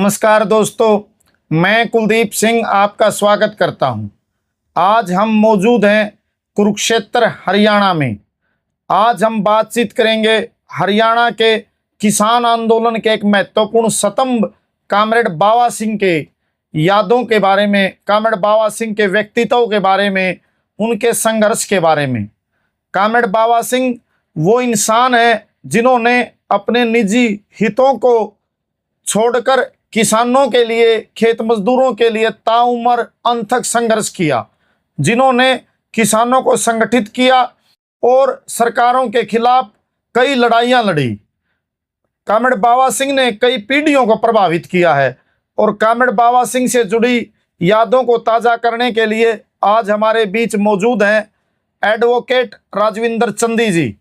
नमस्कार दोस्तों, मैं कुलदीप सिंह आपका स्वागत करता हूं। आज हम मौजूद हैं कुरुक्षेत्र हरियाणा में। आज हम बातचीत करेंगे हरियाणा के किसान आंदोलन के एक महत्वपूर्ण स्तंभ कॉमरेड बाबा सिंह के यादों के बारे में, कॉमरेड बाबा सिंह के व्यक्तित्व के बारे में, उनके संघर्ष के बारे में। कॉमरेड बाबा सिंह वो इंसान है जिन्होंने अपने निजी हितों को छोड़कर किसानों के लिए, खेत मजदूरों के लिए ताउम्र अंत तक संघर्ष किया, जिन्होंने किसानों को संगठित किया और सरकारों के खिलाफ कई लड़ाइयां लड़ी। कॉमरेड बाबा सिंह ने कई पीढ़ियों को प्रभावित किया है और कॉमरेड बाबा सिंह से जुड़ी यादों को ताज़ा करने के लिए आज हमारे बीच मौजूद हैं एडवोकेट राजविंदर चंदी जी,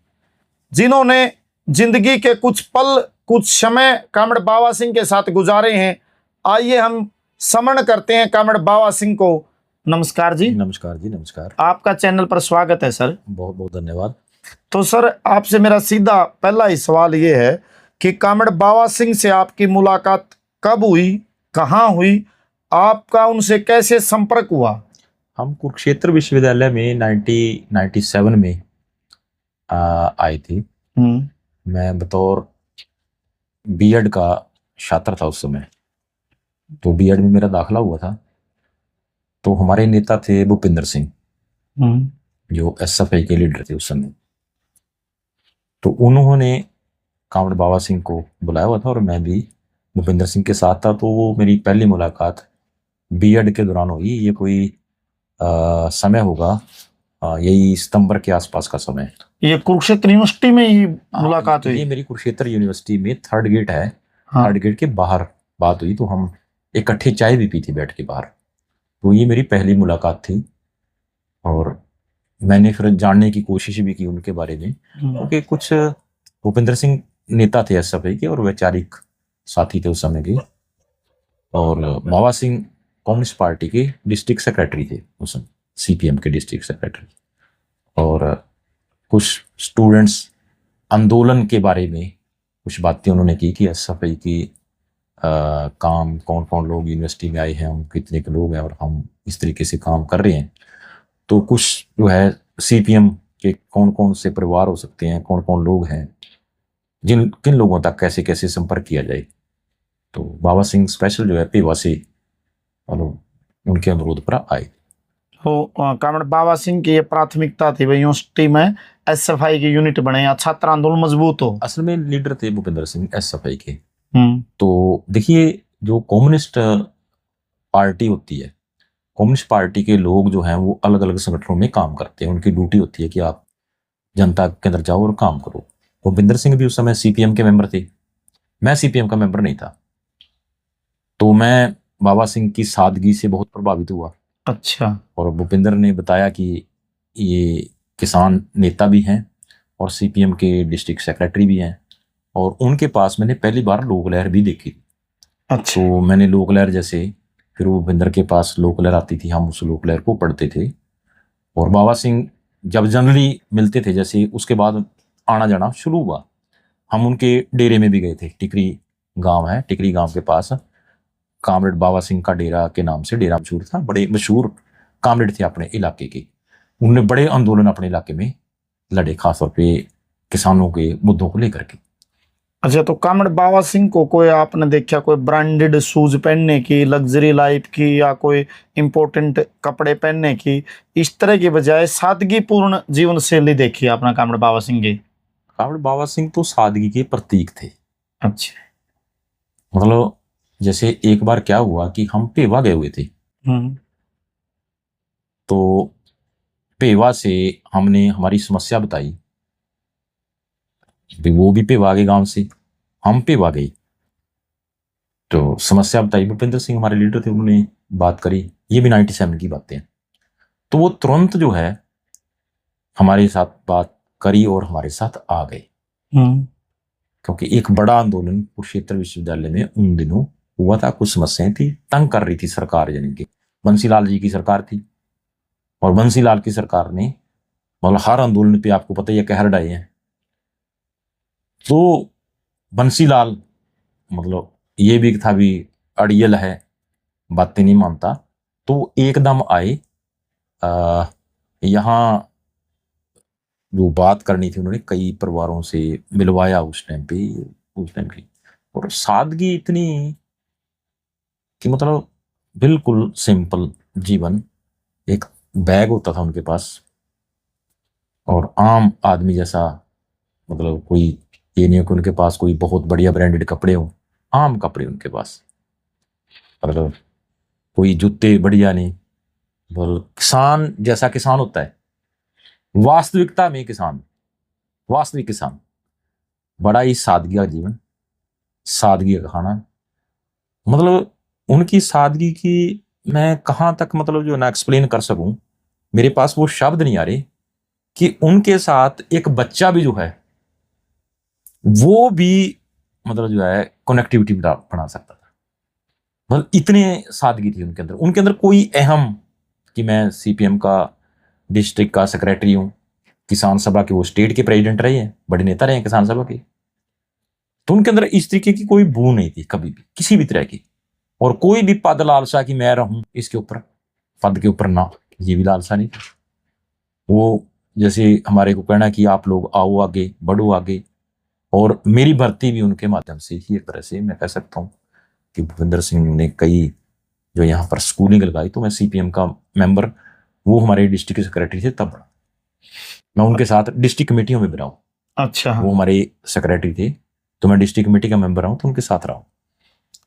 जिन्होंने जिंदगी के कुछ पल, कुछ समय कॉमरेड बाबा सिंह के साथ गुजारे हैं। आइए हम समन करते हैं कॉमरेड बाबा सिंह को। नमस्कार जी। नमस्कार जी। नमस्कार। आपका चैनल पर स्वागत है सर। बहुत बहुत धन्यवाद। तो सर, आपसे मेरा सीधा पहला ही सवाल ये है कि कॉमरेड बाबा सिंह से आपकी मुलाकात कब हुई, कहाँ हुई, आपका उनसे कैसे संपर्क हुआ? हम कुरुक्षेत्र विश्वविद्यालय में 1997 में आए थे। मैं बतौर बीएड का छात्र था उस समय। तो बीएड में मेरा दाखिला हुआ था। तो हमारे नेता थे भूपेंद्र सिंह, जो एसएफआई के लीडर थे उस समय। तो उन्होंने कॉमरेड बाबा सिंह को बुलाया हुआ था और मैं भी भूपेंद्र सिंह के साथ था। तो वो मेरी पहली मुलाकात बीएड के दौरान हुई। ये कोई समय होगा, यही सितंबर के आसपास का समय। ये कुरुक्षेत्र यूनिवर्सिटी में ही मुलाकात हुई? ये मेरी कुरुक्षेत्र यूनिवर्सिटी में थर्ड गेट है। हाँ। थर्ड गेट के बाहर बात हुई। तो हम इकट्ठे चाय भी पी थी बैठ के बाहर। तो ये मेरी पहली मुलाकात थी और मैंने फिर जानने की कोशिश भी की उनके बारे में, क्योंकि कुछ भूपेंद्र सिंह नेता थे एसएफआई के और वैचारिक साथी थे उस समय के, और बाबा सिंह कम्युनिस्ट पार्टी के डिस्ट्रिक्ट सेक्रेटरी थे उस समय, सीपीएम के डिस्ट्रिक्ट सेक्रेटरी। और कुछ स्टूडेंट्स आंदोलन के बारे में कुछ बातें उन्होंने की कि एसएफआई की काम, कौन कौन लोग यूनिवर्सिटी में आए हैं, हम कितने के लोग हैं और हम इस तरीके से काम कर रहे हैं। तो कुछ जो है सीपीएम के कौन कौन से परिवार हो सकते हैं, कौन कौन लोग हैं, किन लोगों तक कैसे कैसे संपर्क किया जाए। तो बाबा सिंह स्पेशल जो है पेवा से उनके अनुरोध पर आए। तो कॉमरेड बाबा सिंह की ये प्राथमिकता थी भाई यूनिवर्सिटी में एसएफआई की यूनिट बने या छात्र आंदोलन मजबूत हो। असल में लीडर थे भूपेंद्र सिंह एसएफआई के। तो देखिए, जो कम्युनिस्ट पार्टी होती है, कम्युनिस्ट पार्टी के लोग जो हैं वो अलग अलग संगठनों में काम करते हैं। उनकी ड्यूटी होती है कि आप जनता के अंदर जाओ और काम करो। भूपेंद्र सिंह भी उस समय सीपीएम के मेंबर थे। मैं सीपीएम का मेंबर नहीं था। तो मैं बाबा सिंह की सादगी से बहुत प्रभावित हुआ। अच्छा। और भूपेंद्र ने बताया कि ये किसान नेता भी हैं और सीपीएम के डिस्ट्रिक्ट सेक्रेटरी भी हैं, और उनके पास मैंने पहली बार लोक लहर भी देखी। अच्छा। तो मैंने लोक लहर जैसे, फिर भूपेंद्र के पास लोक लहर आती थी, हम उस लोक लहर को पढ़ते थे। और बाबा सिंह जब जनरली मिलते थे, जैसे उसके बाद आना जाना शुरू हुआ। हम उनके डेरे में भी गए थे। टिकरी गांव है, टिकरी गांव के पास कॉमरेड बाबा सिंह का डेरा के नाम से डेरा मशहूर था। बड़े मशहूर कॉमरेड थे अपने इलाके के। उन्होंने बड़े आंदोलन अपने इलाके में लड़े, खासतौर पे किसानों के मुद्दों को लेकर के। अच्छा, तो कॉमरेड बाबा सिंह को कोई आपने देखा कोई ब्रांडेड शूज पहनने की, लग्जरी लाइफ की, या कोई इंपॉर्टेंट कपड़े पहनने की, इस तरह की बजाय सादगीपूर्ण जीवन शैली देखी आपने कॉमरेड बाबा सिंह की? कॉमरेड बाबा सिंह तो सादगी के प्रतीक थे। अच्छा। मतलब जैसे एक बार क्या हुआ कि हम पेवा गए हुए थे। तो पेवा से हमने हमारी समस्या बताई। वो भी पेवा के गांव से, हम पेवा गए। तो समस्या बताई, भूपेंद्र सिंह हमारे लीडर थे, उन्होंने बात करी। ये भी 97 की बातें हैं। तो वो तुरंत जो है हमारे साथ बात करी और हमारे साथ आ गए, क्योंकि एक बड़ा आंदोलन कुरुक्षेत्र विश्वविद्यालय में उन दिनों हुआ था। कुछ समस्याएं थी, तंग कर रही थी सरकार, यानी कि बंसीलाल जी की सरकार थी। और बंसीलाल की सरकार ने मतलब हर आंदोलन पे आपको पता ही है कहर ढाए हैं। तो बंसीलाल मतलब ये भी था भी अड़ियल है, बातें नहीं मानता। तो एकदम आए यहाँ जो बात करनी थी, उन्होंने कई परिवारों से मिलवाया उस टाइम पे, उस टाइम की। और सादगी इतनी कि मतलब बिल्कुल सिंपल जीवन। एक बैग होता था उनके पास, और आम आदमी जैसा, मतलब कोई ये नहीं है कि उनके पास कोई बहुत बढ़िया ब्रांडेड कपड़े हो, आम कपड़े उनके पास, मतलब कोई जूते बढ़िया नहीं। बोल किसान जैसा किसान होता है, वास्तविकता में किसान, वास्तविक किसान। बड़ा ही सादगी का जीवन, सादगी का खाना। मतलब उनकी सादगी की मैं कहाँ तक मतलब जो है ना एक्सप्लेन कर सकूं, मेरे पास वो शब्द नहीं आ रहे कि उनके साथ एक बच्चा भी जो है वो भी मतलब जो है कनेक्टिविटी बना सकता था। मतलब इतने सादगी थी उनके अंदर। उनके अंदर कोई अहम कि मैं सीपीएम का डिस्ट्रिक्ट का सेक्रेटरी हूं, किसान सभा के वो स्टेट के प्रेसिडेंट रहे हैं, बड़े नेता रहे हैं किसान सभा के। तो उनके अंदर इस तरीके की कोई भू नहीं थी कभी भी, किसी भी तरह की। और कोई भी पद लालसा कि मैं रहूं इसके ऊपर, पद के ऊपर ना, ये भी लालसा नहीं थी। वो जैसे हमारे को कहना कि आप लोग आओ आगे, बढ़ो आगे। और मेरी भर्ती भी उनके माध्यम से ही, एक तरह से मैं कह सकता हूँ कि भूपेंद्र सिंह ने कई जो यहाँ पर स्कूलिंग लगाई, तो मैं सीपीएम का मेंबर, वो हमारे डिस्ट्रिक्ट सेक्रेटरी थे तब बना। मैं उनके साथ डिस्ट्रिक्ट कमेटियों में भी रहा हूँ। अच्छा वो हमारे सेक्रेटरी थे, तो मैं डिस्ट्रिक्ट कमेटी का मेंबर रहा हूँ, तो उनके साथ रहा हूँ।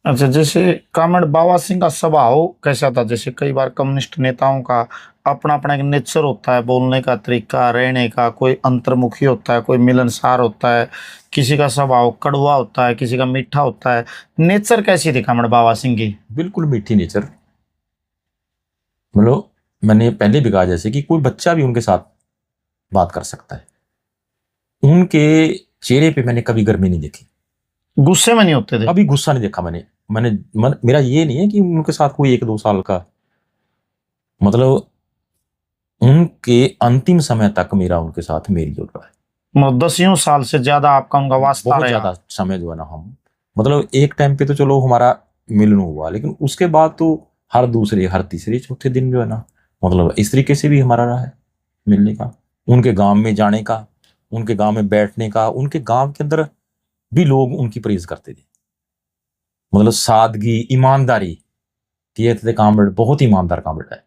अच्छा, जैसे कामड़ बाबा सिंह का स्वभाव कैसा था? जैसे कई बार कम्युनिस्ट नेताओं का अपना अपना एक नेचर होता है, बोलने का तरीका, रहने का, कोई अंतर्मुखी होता है, कोई मिलनसार होता है, किसी का स्वभाव कड़वा होता है, किसी का मीठा होता है। नेचर कैसी थी कामड़ बाबा सिंह की? बिल्कुल मीठी नेचर। मतलब मैंने पहले भी कहा जैसे कि कोई बच्चा भी उनके साथ बात कर सकता है। उनके चेहरे पे मैंने कभी गर्मी नहीं देखी, गुस्से में नहीं होते थे? कभी गुस्सा नहीं देखा मेरा ये नहीं है कि उनके साथ कोई 1-2 साल का, मतलब उनके अंतिम समय तक मेरा उनके साथ मेल जोल रहा है। मतलब 10 साल से ज्यादा आपका उनका वास्ता बहुत रहा? ज्यादा समय जो है ना, हम मतलब एक टाइम पे तो चलो हमारा मिलन हुआ, लेकिन उसके बाद तो हर दूसरे, हर तीसरे, चौथे दिन जो है ना, मतलब इस तरीके से भी हमारा रहा है मिलने का, उनके गांव में जाने का, उनके गांव में बैठने का। उनके गांव के अंदर भी लोग उनकी प्रेज करते थे। मतलब सादगी, ईमानदारी, कि ये थे कामरेड, बहुत ईमानदार कामरेड है,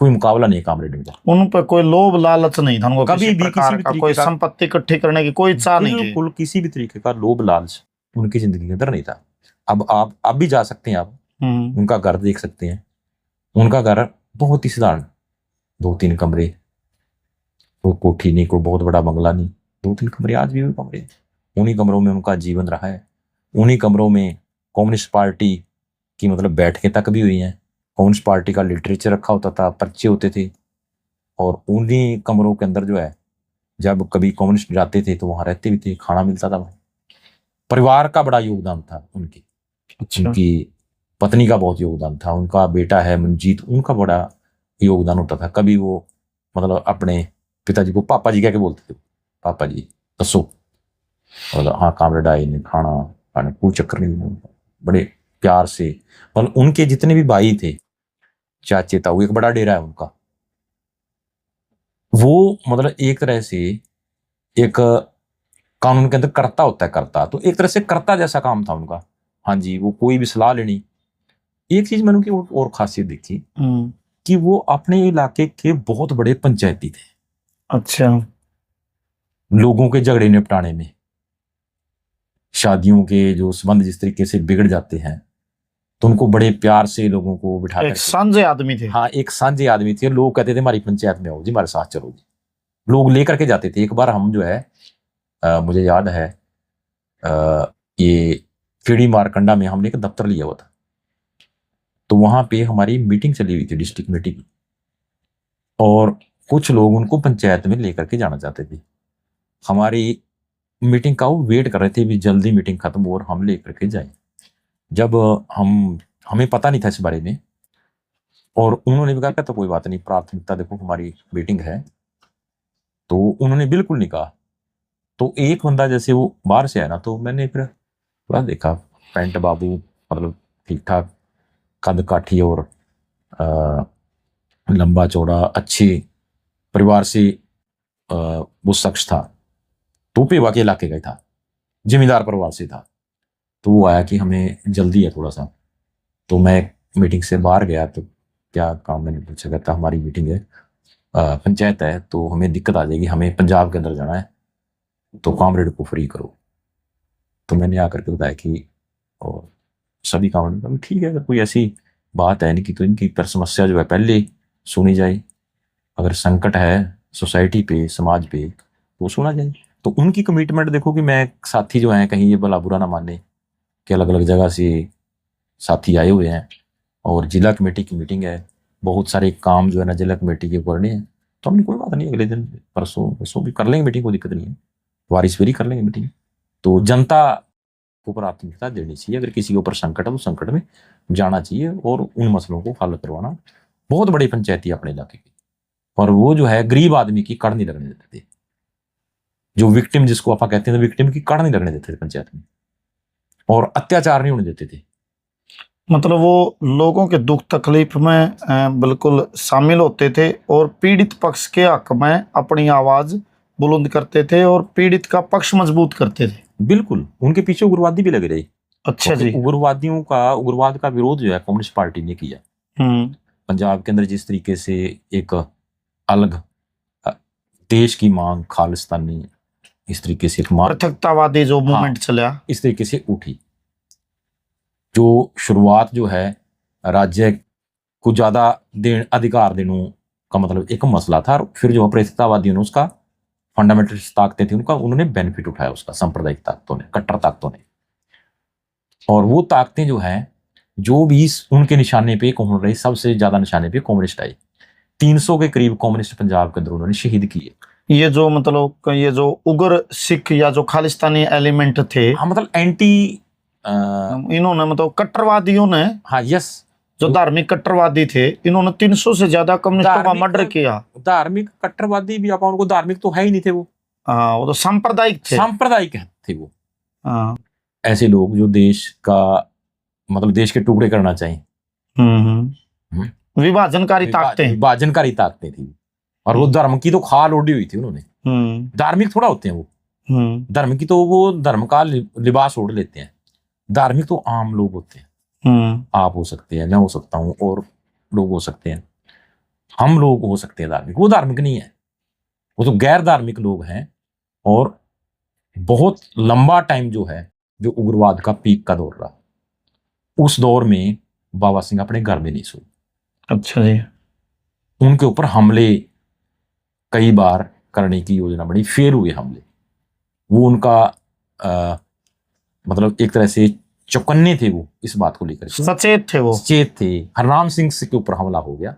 कोई मुकाबला नहीं है कामरेड इनका। उन पर कोई लोभ लालच नहीं था उनको, कभी किसी भी किसी प्रकार भी का तरीके कोई का, संपत्ति इकट्ठी करने की कोई इच्छा नहीं थी? बिल्कुल किसी भी तरीके का लोभ लालच उनकी जिंदगी के अंदर नहीं था। अब आप भी जा सकते हैं, आप उनका घर देख सकते हैं। उनका घर बहुत ही साधारण, 2-3 कमरे, कोई कोठी नहीं, कोई बहुत बड़ा बंगला नहीं, 2-3 कमरे, आज भी वो कमरे हैं। उन्हीं कमरों में उनका जीवन रहा है। उन्हीं कमरों में कम्युनिस्ट पार्टी की मतलब बैठकें तक भी हुई हैं। कम्युनिस्ट पार्टी का लिटरेचर रखा होता था, पर्चे होते थे। और उन्हीं कमरों के अंदर जो है, जब कभी कम्युनिस्ट जाते थे तो वहां रहते भी थे, खाना मिलता था। परिवार का बड़ा योगदान था उनकी। अच्छा। उनकी पत्नी का बहुत योगदान था, उनका बेटा है मनजीत, उनका बड़ा योगदान होता था। कभी वो मतलब अपने पिताजी को पापा जी कह के बोलते थे, पापा जी दसो, मतलब हाँ कामरेड आए ने खाना खाने, कोई चक्कर नहीं, बड़े प्यार से। मतलब उनके जितने भी भाई थे, चाचे ताऊ, एक बड़ा डेरा है उनका। वो मतलब एक तरह से एक कानून के अंदर कर्ता होता है, कर्ता, तो एक तरह से कर्ता जैसा काम था उनका। हाँ जी, वो कोई भी सलाह लेनी। एक चीज मैंने उनकी और खासियत देखी कि वो अपने इलाके के बहुत बड़े पंचायती थे। अच्छा। लोगों के झगड़े निपटाने में, शादियों के जो संबंध जिस तरीके से बिगड़ जाते हैं, तो उनको बड़े प्यार से लोगों को बिठा एक करके, सांझे आदमी थे। हाँ एक साझे आदमी थे। लोग कहते थे हमारी पंचायत में आओ जी, हमारे साथ चलो जी। लोग लेकर के जाते थे। एक बार हम जो है मुझे याद है ये खेड़ी मारकंडा में हमने एक दफ्तर लिया हुआ था, तो वहां पे हमारी मीटिंग चली हुई थी डिस्ट्रिक्ट मीटिंग, और कुछ लोग उनको पंचायत में लेकर के जाना चाहते थे। हमारी मीटिंग का वो वेट कर रहे थे भी जल्दी मीटिंग खत्म हो और हम लेकर के जाएं। जब हमें पता नहीं था इस बारे में, और उन्होंने भी कहा तो कोई बात नहीं, प्राथमिकता देखो हमारी मीटिंग है, तो उन्होंने बिल्कुल नहीं कहा। तो एक बंदा जैसे वो बाहर से आया ना, तो मैंने फिर थोड़ा देखा, पैंट बाबू मतलब ठीक ठाक कद काठी और लंबा चौड़ा अच्छे परिवार से वो शख्स था। टोपेवा के इलाके का ही था, जमींदार परिवार से था। तो वो आया कि हमें जल्दी है थोड़ा सा। तो मैं मीटिंग से बाहर गया, तो क्या काम, मैंने पूछा, कहता हमारी मीटिंग है, पंचायत है, तो हमें दिक्कत आ जाएगी, हमें पंजाब के अंदर जाना है, तो कॉमरेड को फ्री करो। तो मैंने आकर के बताया कि और सभी कॉमरेड, ठीक है, अगर कोई ऐसी बात है नहीं कि, तो इनकी पर समस्या जो है पहले सुनी जाए, अगर संकट है सोसाइटी पे, समाज पे, तो सुना जाए। तो उनकी कमिटमेंट देखो कि मैं साथी जो हैं, कहीं ये भला बुरा ना माने कि अलग अलग जगह से साथी आए हुए हैं और जिला कमेटी की मीटिंग है, बहुत सारे काम जो है ना जिला कमेटी के करने हैं। तो हमने कोई बात नहीं, अगले दिन परसों भी कर लेंगे मीटिंग, कोई दिक्कत नहीं है, वारिस फेरी कर लेंगे मीटिंग। तो जनता को प्राथमिकता देनी चाहिए, अगर किसी के ऊपर संकट है तो संकट में जाना चाहिए और उन मसलों को हल करवाना। बहुत बड़ी पंचायती अपने इलाके की, और वो जो है गरीब आदमी की कड़ नहीं लगने देते थे, जो विक्टिम जिसको आप कहते हैं, विक्टिम की कड़ नहीं लगने देते थे पंचायत में, और अत्याचार नहीं होने देते थे। मतलब वो लोगों के दुख तकलीफ में बिल्कुल शामिल होते थे और पीड़ित पक्ष के हक में अपनी आवाज बुलंद करते थे और पीड़ित का पक्ष मजबूत करते थे। बिल्कुल, उनके पीछे उग्रवादी भी लगे रहे। अच्छा जी। उग्रवाद का विरोध जो है कम्युनिस्ट पार्टी ने किया। पंजाब के अंदर जिस तरीके से एक अलग देश की मांग, खालिस्तानी, इस तरीके से एक पृथकतावादी जो मूवमेंट चला, इस तरीके से उठी, जो शुरुआत जो है राज्य को ज्यादा अधिकार देने का मतलब एक मसला था, और फिर जो पृथकतावादियों ने उसका फंडामेंटल ताकतें थी उनका, उन्होंने बेनिफिट उठाया उसका, सांप्रदायिक ताकतों ने, कट्टर ताकतों ने। और वो ताकतें जो हैं, जो भी उनके निशाने पे कौन रही, सबसे ज्यादा निशाने पे कम्युनिस्ट आए। 300 के करीब कम्युनिस्ट पंजाब के अंदर उन्होंने शहीद किए। ये जो मतलब ये जो उग्र सिख या जो खालिस्तानी एलिमेंट थे, हाँ, मतलब एंटी इन्होंने मतलब कट्टरवादियों ने, हाँ, यस, जो धार्मिक कट्टरवादी थे, इन्होंने 300 से ज्यादा कम्युनिस्टों का मर्डर किया। धार्मिक कट्टरवादी भी, आप उनको धार्मिक तो है ही नहीं थे वो, हाँ, वो तो सांप्रदायिक थे, सांप्रदायिक थे वो। हाँ, ऐसे लोग जो देश का मतलब देश के टुकड़े करना चाहिए, विभाजनकारी ताकतें थी, और वो धर्म की तो खाल ओढ़ी हुई थी उन्होंने। धार्मिक थोड़ा होते हैं वो, धर्म की तो वो धर्म का लिबास ओढ़ लेते हैं। धार्मिक तो आम लोग होते हैं, आप हो सकते हैं, मैं हो सकता हूँ, और लोग हो सकते हैं, हम लोग हो सकते हैं धार्मिक। वो धार्मिक नहीं है, वो तो गैर धार्मिक लोग हैं। और बहुत लंबा टाइम जो है, जो उग्रवाद का पीक का दौर रहा, उस दौर में बाबा सिंह अपने घर में नहीं सोए। अच्छा जी। उनके ऊपर हमले कई बार करने की योजना बनी, फेल हुए हमले। वो उनका मतलब एक तरह से चौकन्ने थे वो, इस बात को लेकर सचेत थे, वो सचेत थे। हरनाम सिंह के ऊपर हमला हो गया।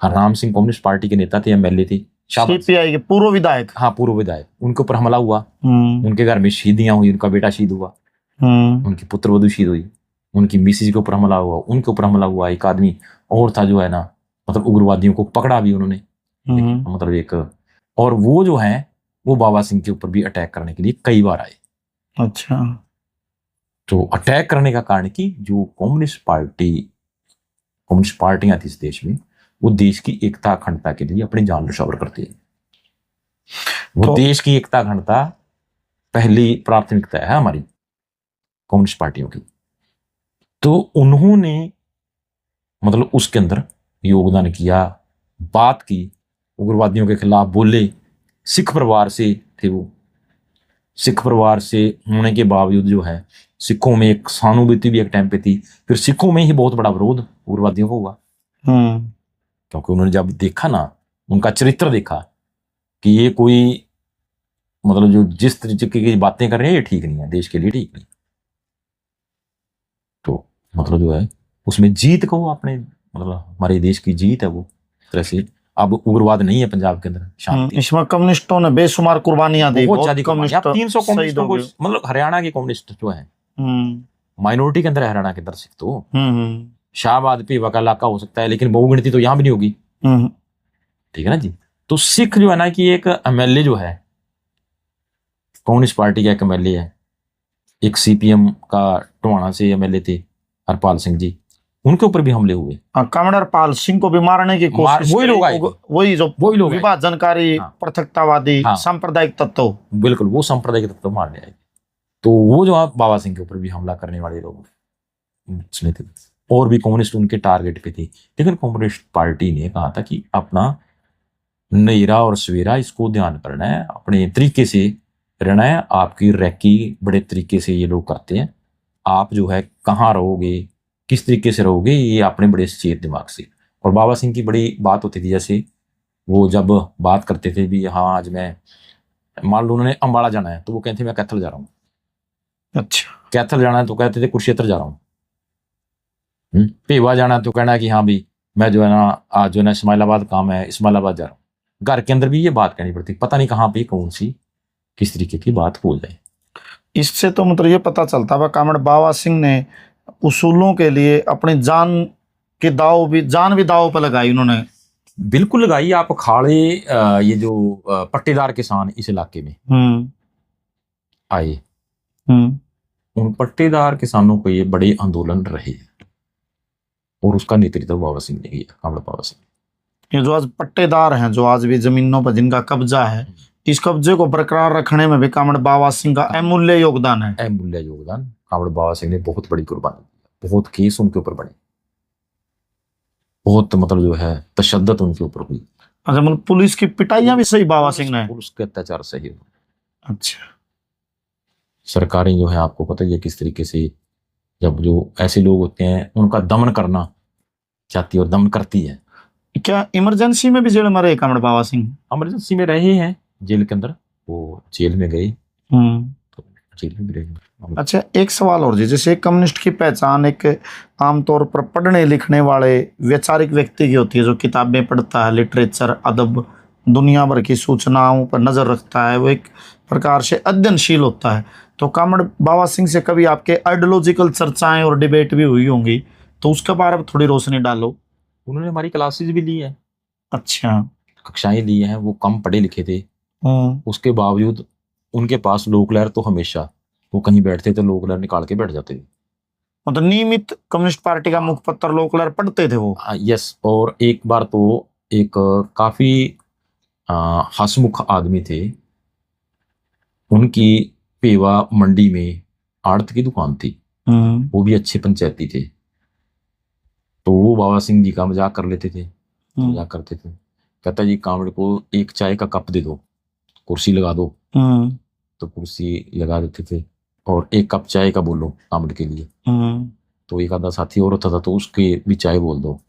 हरनाम सिंह कम्युनिस्ट पार्टी के नेता थे, एमएलए थे, सीपीआई के पूर्व विधायक। हाँ, पूर्व विधायक। उनके ऊपर हमला हुआ, उनके घर में शहीदियां हुई, उनका बेटा शहीद हुआ, उनकी पुत्रवधू शहीद हुई, उनकी मिसेज के ऊपर हमला हुआ, उनके ऊपर हमला हुआ। एक आदमी और था जो है ना, मतलब उग्रवादियों को पकड़ा भी उन्होंने, मतलब एक, और वो जो है वो बाबा सिंह के ऊपर भी अटैक करने के लिए कई बार आए। अच्छा। तो अटैक करने का कारण कि जो कम्युनिस्ट पार्टियां थी इस देश में, वो देश की एकता अखंडता के लिए अपनी जान न्यौछावर करती है। वो तो देश की एकता अखंडता पहली प्राथमिकता है हमारी कम्युनिस्ट पार्टियों की। तो उन्होंने मतलब उसके अंदर योगदान किया, बात की, उग्रवादियों के खिलाफ बोले। सिख परिवार से थे वो, सिख परिवार से होने के बावजूद जो है सिखों में एक सहानुभूति भी एक टाइम पे थी। फिर सिखों में ही बहुत बड़ा विरोध उग्रवादियों को हुआ, क्योंकि उन्होंने जब देखा ना, उनका चरित्र देखा कि ये कोई मतलब जो जिस तरीके की बातें कर रहे हैं ये ठीक नहीं है, देश के लिए ठीक नहीं। तो मतलब जो है उसमें जीत को अपने मतलब हमारे देश की जीत है वो तरह से। अब उग्रवाद नहीं है पंजाब के अंदर, शांति। इसमें कम्युनिस्टों ने बेशुमार कुर्बानियां दी, बहुत ज्यादा कम्युनिस्ट, 300 कम्युनिस्टों को, मतलब हरियाणा के कम्युनिस्ट जो है माइनॉरिटी के अंदर है हरियाणा के अंदर सिख तो। शाहबाद पे वका इलाका हो सकता है, लेकिन बहुगिनती तो यहाँ भी नहीं होगी, ठीक है ना जी। तो सिख जो है ना कि एक एमएलए जो है कम्युनिस्ट पार्टी का, एक एमएलए है, एक सीपीएम का टोहाना से एमएलए थे हरपाल सिंह जी, उनके ऊपर भी हमले हुए। कामड़ हरपाल सिंह को भी मारने की कोशिश वही करी, लोग आए थे। वही जो वही लोग आए। विभाजनकारी, हाँ। पृथकतावादी, हाँ। सांप्रदायिक तत्व। बिल्कुल, वो सांप्रदायिक तत्व मारने आए। तो वो जो आप बाबा सिंह के ऊपर भी हमला करने वाले लोग उसमें थे, और भी कम्युनिस्ट उनके टारगेट पे थे। लेकिन कम्युनिस्ट पार्टी ने कहा था कि अपना नैरा और सवेरा इसको ध्यान करना है, अपने तरीके से रहना है। आपकी रैकी बड़े तरीके से ये लोग करते हैं, आप जो है कहाँ रहोगे, किस तरीके से रहोगे, ये अपने बड़े सचेत दिमाग से। और बाबा सिंह की बड़ी बात होती थी, जैसे वो जब बात करते थे भी, हाँ आज मैं, मान लो उन्होंने अम्बाड़ा जाना है तो वो कहते थे मैं कैथल जा रहा हूँ। अच्छा। कैथल जाना है तो कहते थे कुरुक्षेत्र जा रहा हूँ। पेवा जाना है तो कहना है कि हाँ भी मैं जो है ना आज जो है ना इस्माइलाबाद काम है, इस्माइलाबाद जा रहा हूँ। घर के अंदर भी ये बात कहनी पड़ती, पता नहीं कहाँ पे कौन सी किस तरीके की बात हो जाए। इससे तो मतलब ये पता चलता है कामड़ बाबा सिंह ने उसूलों के लिए अपनी जान भी दाव पर लगाई उन्होंने। बिल्कुल लगाई। आप अखाड़े ये जो पट्टेदार किसान इस इलाके में आए, उन पट्टेदार किसानों को ये बड़े आंदोलन रहे और उसका नेतृत्व बाबा सिंह ने किया, कामड़ बाबा सिंह। ये जो आज पट्टेदार हैं, जो आज भी जमीनों पर जिनका कब्जा है, इस कब्जे को बरकरार रखने में भी कामड़ बाबा सिंह का अमूल्य योगदान है। अमूल्य योगदान। कामड़ बाबा सिंह ने बहुत बड़ी कुर्बानी दी, बहुत केस उनके ऊपर बने, बहुत मतलब जो है तशद्दुद उनके ऊपर हुई। अच्छा, मतलब पुलिस की पिटाइयां भी सही बाबा सिंह ने? पुलिस के अत्याचार सही हुए। अच्छा। सरकारें जो है आपको पता ही है किस तरीके से, जब जो ऐसे लोग होते हैं उनका दमन करना चाहती है और दमन करती है। क्या इमरजेंसी में भी जेल में रहे कामड़ बाबा सिंह? इमरजेंसी में रहे हैं जेल के अंदर, वो जेल में गए तो जेल में भी रहे। अच्छा, एक सवाल और जी, जैसे कम्युनिस्ट की पहचान एक आमतौर पर पढ़ने लिखने वाले वैचारिक व्यक्ति की होती है, जो किताबें पढ़ता है, लिटरेचर, अदब, दुनिया भर की सूचनाओं पर नजर रखता है, वो एक प्रकार से अध्ययनशील होता है। तो कामड़ बाबा सिंह से कभी आपके आइडियोलॉजिकल चर्चाएं और डिबेट भी हुई होंगी, तो उसके बारे में थोड़ी रोशनी डालो। उन्होंने हमारी क्लासेस भी ली है। अच्छा। कक्षाएं ली हैं। वो कम पढ़े लिखे थे, उसके बावजूद उनके पास लोक लहर तो हमेशा, वो कहीं बैठते तो लोक लहर निकाल के बैठ जाते थे। मतलब नियमित कम्युनिस्ट पार्टी का मुखपत्र लोक लहर पढ़ते थे वो? यस। और एक बार तो एक काफी हंसमुख आदमी थे, उनकी पेवा मंडी में आड़त की दुकान थी, वो भी अच्छे पंचायती थे, तो वो बाबा सिंह जी का मजाक कर लेते थे, मजाक करते थे। कहता जी कामड़ को एक चाय का कप दे दो, कुर्सी लगा दो, तो कुर्सी लगा देते थे, और एक कप चाय का बोलो कामड़ के लिए, तो एक आधा साथी और होता था तो उसके भी चाय बोल दो,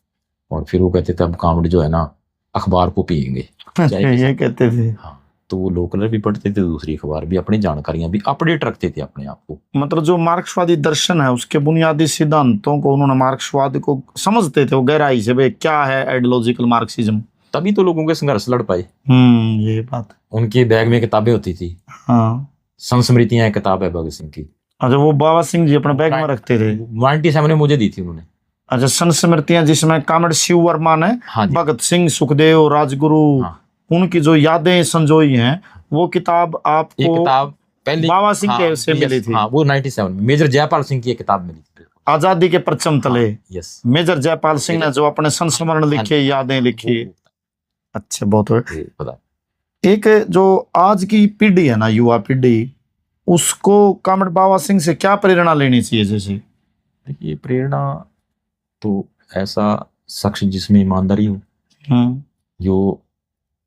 और फिर वो कहते थे अब कामड़ जो है ना अखबार को पियेंगे। ये कहते थे। हाँ, तो वो लोकल भी पढ़ते थे, दूसरी अखबार भी, अपनी जानकारियां भी अपडेट रखते थे अपने आप को। मतलब जो मार्क्सवादी दर्शन है उसके बुनियादी सिद्धांतों को उन्होंने, मार्क्सवाद को समझते थे वो गहराई से, भाई क्या है आइडियोलॉजिकल मार्क्सिज्म, तभी तो लोगों के संघर्ष लड़ पाए। ये बात। उनके बैग में किताबें होती थी। हाँ, संस्मृतियां एक किताब है भगत सिंह की। अच्छा, वो बाबा सिंह जी अपने बैग में रखते थे? 97 में मुझे दी थी उन्होंने। अच्छा, संस्मृतियां, जिसमें कामड़ शिव वर्मा ने भगत सिंह, सुखदेव, राजगुरु, उनकी जो यादें संजोई हैं, वो किताब आपको, एक किताब पहले बाबा सिंह के से मिली थी? हाँ, वो 97 में मेजर जयपाल सिंह की एक किताब मिली थी, आजादी के परचम तले। यस। मेजर जयपाल सिंह ने जो अपने संस्मरण लिखे, यादें लिखी। अच्छा, बहुत बढ़िया। एक जो आज की पीढ़ी है ना, युवा पीढ़ी, उसको कामड़ बाबा सिंह से क्या प्रेरणा लेनी चाहिए? जैसे देखिए, प्रेरणा तो ऐसा शख्स जिसमें ईमानदारी हो, जो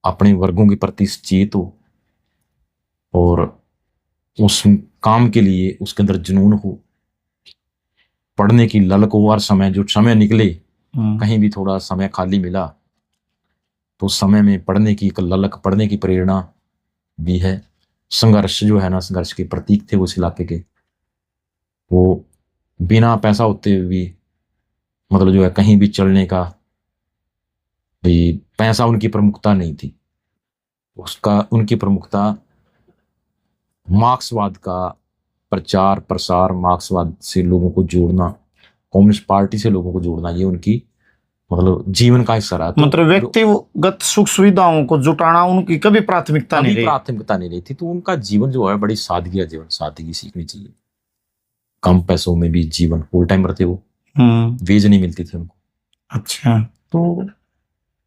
अपने वर्गों के प्रति सचेत हो, और उस काम के लिए उसके अंदर जुनून हो, पढ़ने की ललक हो, हर समय जो समय निकले, कहीं भी थोड़ा समय खाली मिला तो समय में पढ़ने की एक ललक, पढ़ने की प्रेरणा भी है। संघर्ष जो है ना, संघर्ष के प्रतीक थे उस इलाके के, वो बिना पैसा होते हुए भी मतलब जो है कहीं भी चलने का भी, पैसा उनकी प्रमुखता नहीं थी, उसका उनकी प्रमुखता मार्क्सवाद का प्रचार प्रसार, मार्क्सवाद से लोगों को जोड़ना, कम्युनिस्ट पार्टी से लोगों को जोड़ना, ये उनकी मतलब जीवन का हिस्सा रहा। तो मतलब व्यक्तिगत सुख सुविधाओं को जुटाना उनकी कभी प्राथमिकता नहीं रही थी। तो उनका जीवन जो है बड़ी सादगी जीवन, सादगी सीखनी चाहिए। कम पैसों में भी जीवन, फुल टाइमर थे वो। वेज नहीं मिलती थी उनको। अच्छा। तो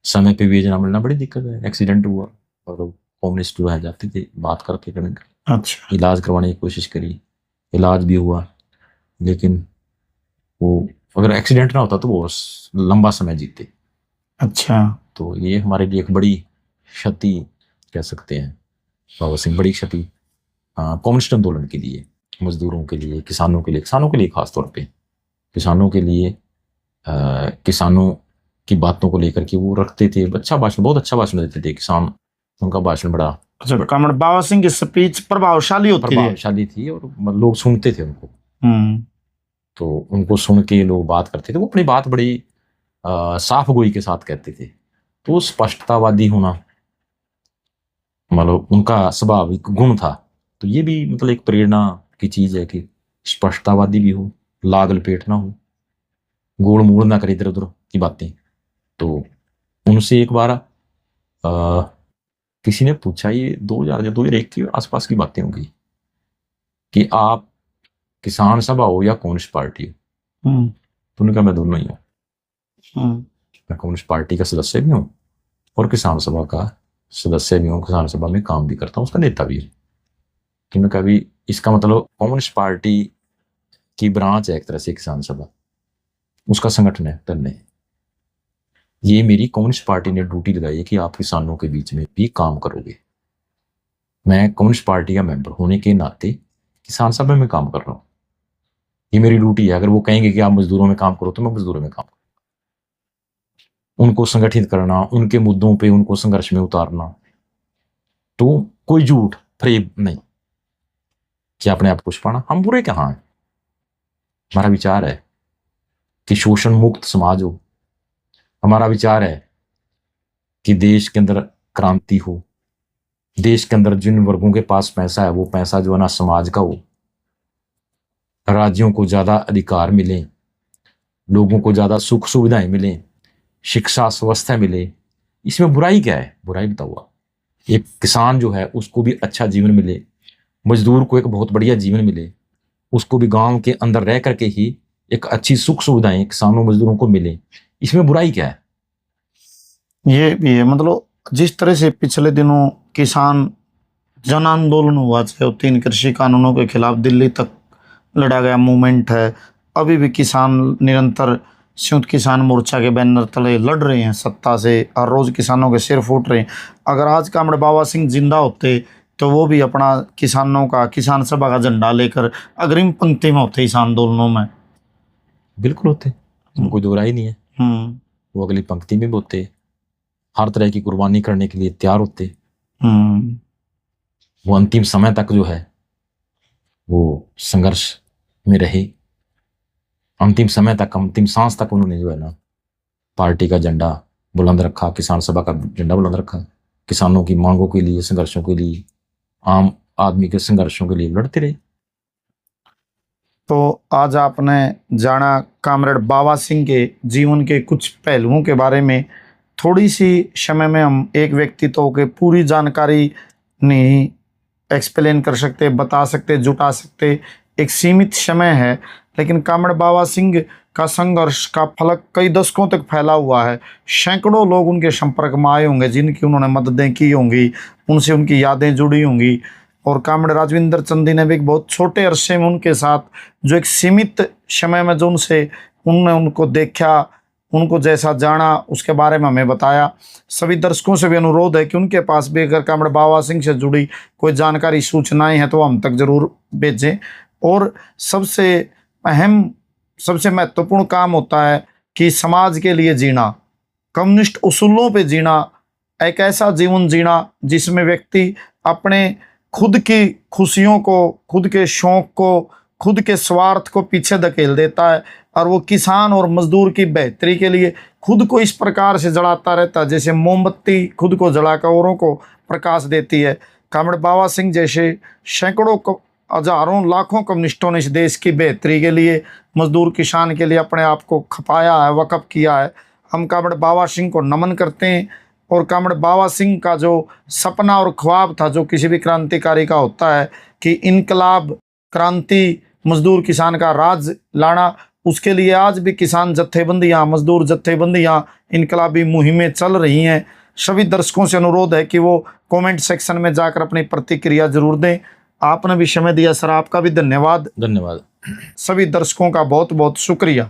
समय पे वेज ना मिलना बड़ी दिक्कत है। एक्सीडेंट हुआ और कम्युनिस्ट जो है जाते थे बात करके करेंगे। अच्छा। इलाज करवाने की कोशिश करी, इलाज भी हुआ, लेकिन वो अगर एक्सीडेंट ना होता तो वो लंबा समय जीते। अच्छा। तो ये हमारे लिए एक बड़ी क्षति कह सकते हैं बाबा सिंह, बड़ी क्षति कम्युनिस्ट आंदोलन के लिए, मजदूरों के लिए, किसानों के लिए खास तौर पे किसानों के लिए, किसानों की बातों को लेकर के वो रखते थे अच्छा भाषण, बहुत अच्छा भाषण देते थे किसान। उनका भाषण बड़ा अच्छा, कॉमरेड बाबा सिंह की स्पीच प्रभावशाली होती है। प्रभावशाली थी और लोग सुनते थे उनको। हम्म। तो उनको सुन के लोग बात करते थे, वो अपनी बात बड़ी साफ गोई के साथ कहते थे। तो स्पष्टतावादी होना मतलब उनका स्वाभाविक गुण था। तो ये भी मतलब एक प्रेरणा की चीज है कि स्पष्टतावादी भी हो, लाग लपेट ना हो, गोड़ मोड़ ना करे इधर उधर की बातें। तो उनसे एक बार किसी ने पूछा, ये 2001 के आसपास की बातें होंगी, कि आप किसान सभा हो या कम्युनिस्ट पार्टी हो? तो उन्होंने कहा मैं दोनों ही हूँ। मैं कम्युनिस्ट पार्टी का सदस्य भी हूँ और किसान सभा का सदस्य भी हूँ, किसान सभा में काम भी करता हूँ, उसका नेता भी हूँ। कि मैं कभी इसका मतलब कम्युनिस्ट पार्टी की ब्रांच है एक तरह से किसान सभा, उसका संगठन है दल है। ये मेरी कम्युनिस्ट पार्टी ने ड्यूटी लगाई है कि आप किसानों के बीच में भी काम करोगे। मैं कम्युनिस्ट पार्टी का मेंबर होने के नाते किसान सभा में काम कर रहा हूँ, ये मेरी ड्यूटी है। अगर वो कहेंगे कि आप मजदूरों में काम करो तो मैं मजदूरों में काम करूँ। उनको संगठित करना, उनके मुद्दों पे उनको संघर्ष में उतारना। तो कोई झूठ फरेब नहीं कि अपने आप को छुपाना। हम बुरे कहाँ हैं? हमारा विचार है कि शोषण मुक्त समाज हो। हमारा विचार है कि देश के अंदर क्रांति हो। देश के अंदर जिन वर्गों के पास पैसा है वो पैसा जो है ना समाज का हो। राज्यों को ज्यादा अधिकार मिले, लोगों को ज्यादा सुख सुविधाएं मिले, शिक्षा स्वास्थ्य मिले। इसमें बुराई क्या है? बुराई बताओ आप। एक किसान जो है उसको भी अच्छा जीवन मिले, मजदूर को एक बहुत बढ़िया जीवन मिले, उसको भी गांव के अंदर रह करके ही एक अच्छी सुख सुविधाएं किसानों मजदूरों को मिले। इसमें बुराई क्या है? ये भी है, मतलब जिस तरह से पिछले दिनों किसान जन आंदोलन हुआ, चाहे 3 कृषि कानूनों के खिलाफ दिल्ली तक लड़ा गया मूवमेंट है, अभी भी किसान निरंतर संयुक्त किसान मोर्चा के बैनर तले लड़ रहे हैं सत्ता से। हर रोज किसानों के सिर फूट रहे हैं। अगर आज कॉमरेड बाबा सिंह जिंदा होते तो वो भी अपना किसानों का, किसान सभा का झंडा लेकर अग्रिम पंक्ति में होते इस आंदोलनों में। बिल्कुल होते, इसमें कोई दो राय नहीं है। वो अगली पंक्ति में भी होते, हर तरह की कुर्बानी करने के लिए तैयार होते। वो अंतिम समय तक जो है वो संघर्ष में रहे। अंतिम समय तक, अंतिम सांस तक उन्होंने जो है ना पार्टी का झंडा बुलंद रखा, किसान सभा का झंडा बुलंद रखा। किसानों की मांगों के लिए, संघर्षों के लिए, आम आदमी के संघर्षों के लिए लड़ते रहे। तो आज आपने जाना कॉमरेड बाबा सिंह के जीवन के कुछ पहलुओं के बारे में। थोड़ी सी समय में हम एक व्यक्तित्व के पूरी जानकारी नहीं एक्सप्लेन कर सकते, बता सकते, जुटा सकते, एक सीमित समय है। लेकिन कॉमरेड बाबा सिंह का संघर्ष का फलक कई दशकों तक फैला हुआ है। सैकड़ों लोग उनके संपर्क में आए होंगे, जिनकी उन्होंने मददें की होंगी, उनसे उनकी यादें जुड़ी होंगी। और कॉमरेड राजविंदर चंदी ने भी एक बहुत छोटे अरसे में उनके साथ, जो एक सीमित समय में जो उनने उनको देखा, उनको जैसा जाना, उसके बारे में हमें बताया। सभी दर्शकों से भी अनुरोध है कि उनके पास भी अगर कॉमरेड बाबा सिंह से जुड़ी कोई जानकारी, सूचनाएं हैं तो हम तक जरूर भेजें। और सबसे अहम, सबसे महत्वपूर्ण काम होता है कि समाज के लिए जीना, कम्युनिस्ट उसूलों पे जीना, एक ऐसा जीवन जीना जिसमें व्यक्ति अपने खुद की खुशियों को, खुद के शौक को, खुद के स्वार्थ को पीछे धकेल देता है और वो किसान और मजदूर की बेहतरी के लिए खुद को इस प्रकार से जलाता रहता है जैसे मोमबत्ती खुद को जलाकर औरों को प्रकाश देती है। कॉमरेड बाबा सिंह जैसे सैकड़ों, हजारों, लाखों कम्युनिस्टों ने इस देश की बेहतरी के लिए, मजदूर किसान के लिए अपने आप को खपाया है, वक़्फ़ किया है। हम कॉमरेड बाबा सिंह को नमन करते हैं। और कॉमरेड बाबा सिंह का जो सपना और ख्वाब था, जो किसी भी क्रांतिकारी का होता है कि इनकलाब, क्रांति, मजदूर किसान का राज लाना, उसके लिए आज भी किसान जत्थेबंदियां, मजदूर जत्थेबंदियां, इनकलाबी मुहिमें चल रही हैं। सभी दर्शकों से अनुरोध है कि वो कमेंट सेक्शन में जाकर अपनी प्रतिक्रिया जरूर दें। आपने भी समय दिया सर, आपका भी धन्यवाद। धन्यवाद। सभी दर्शकों का बहुत बहुत शुक्रिया।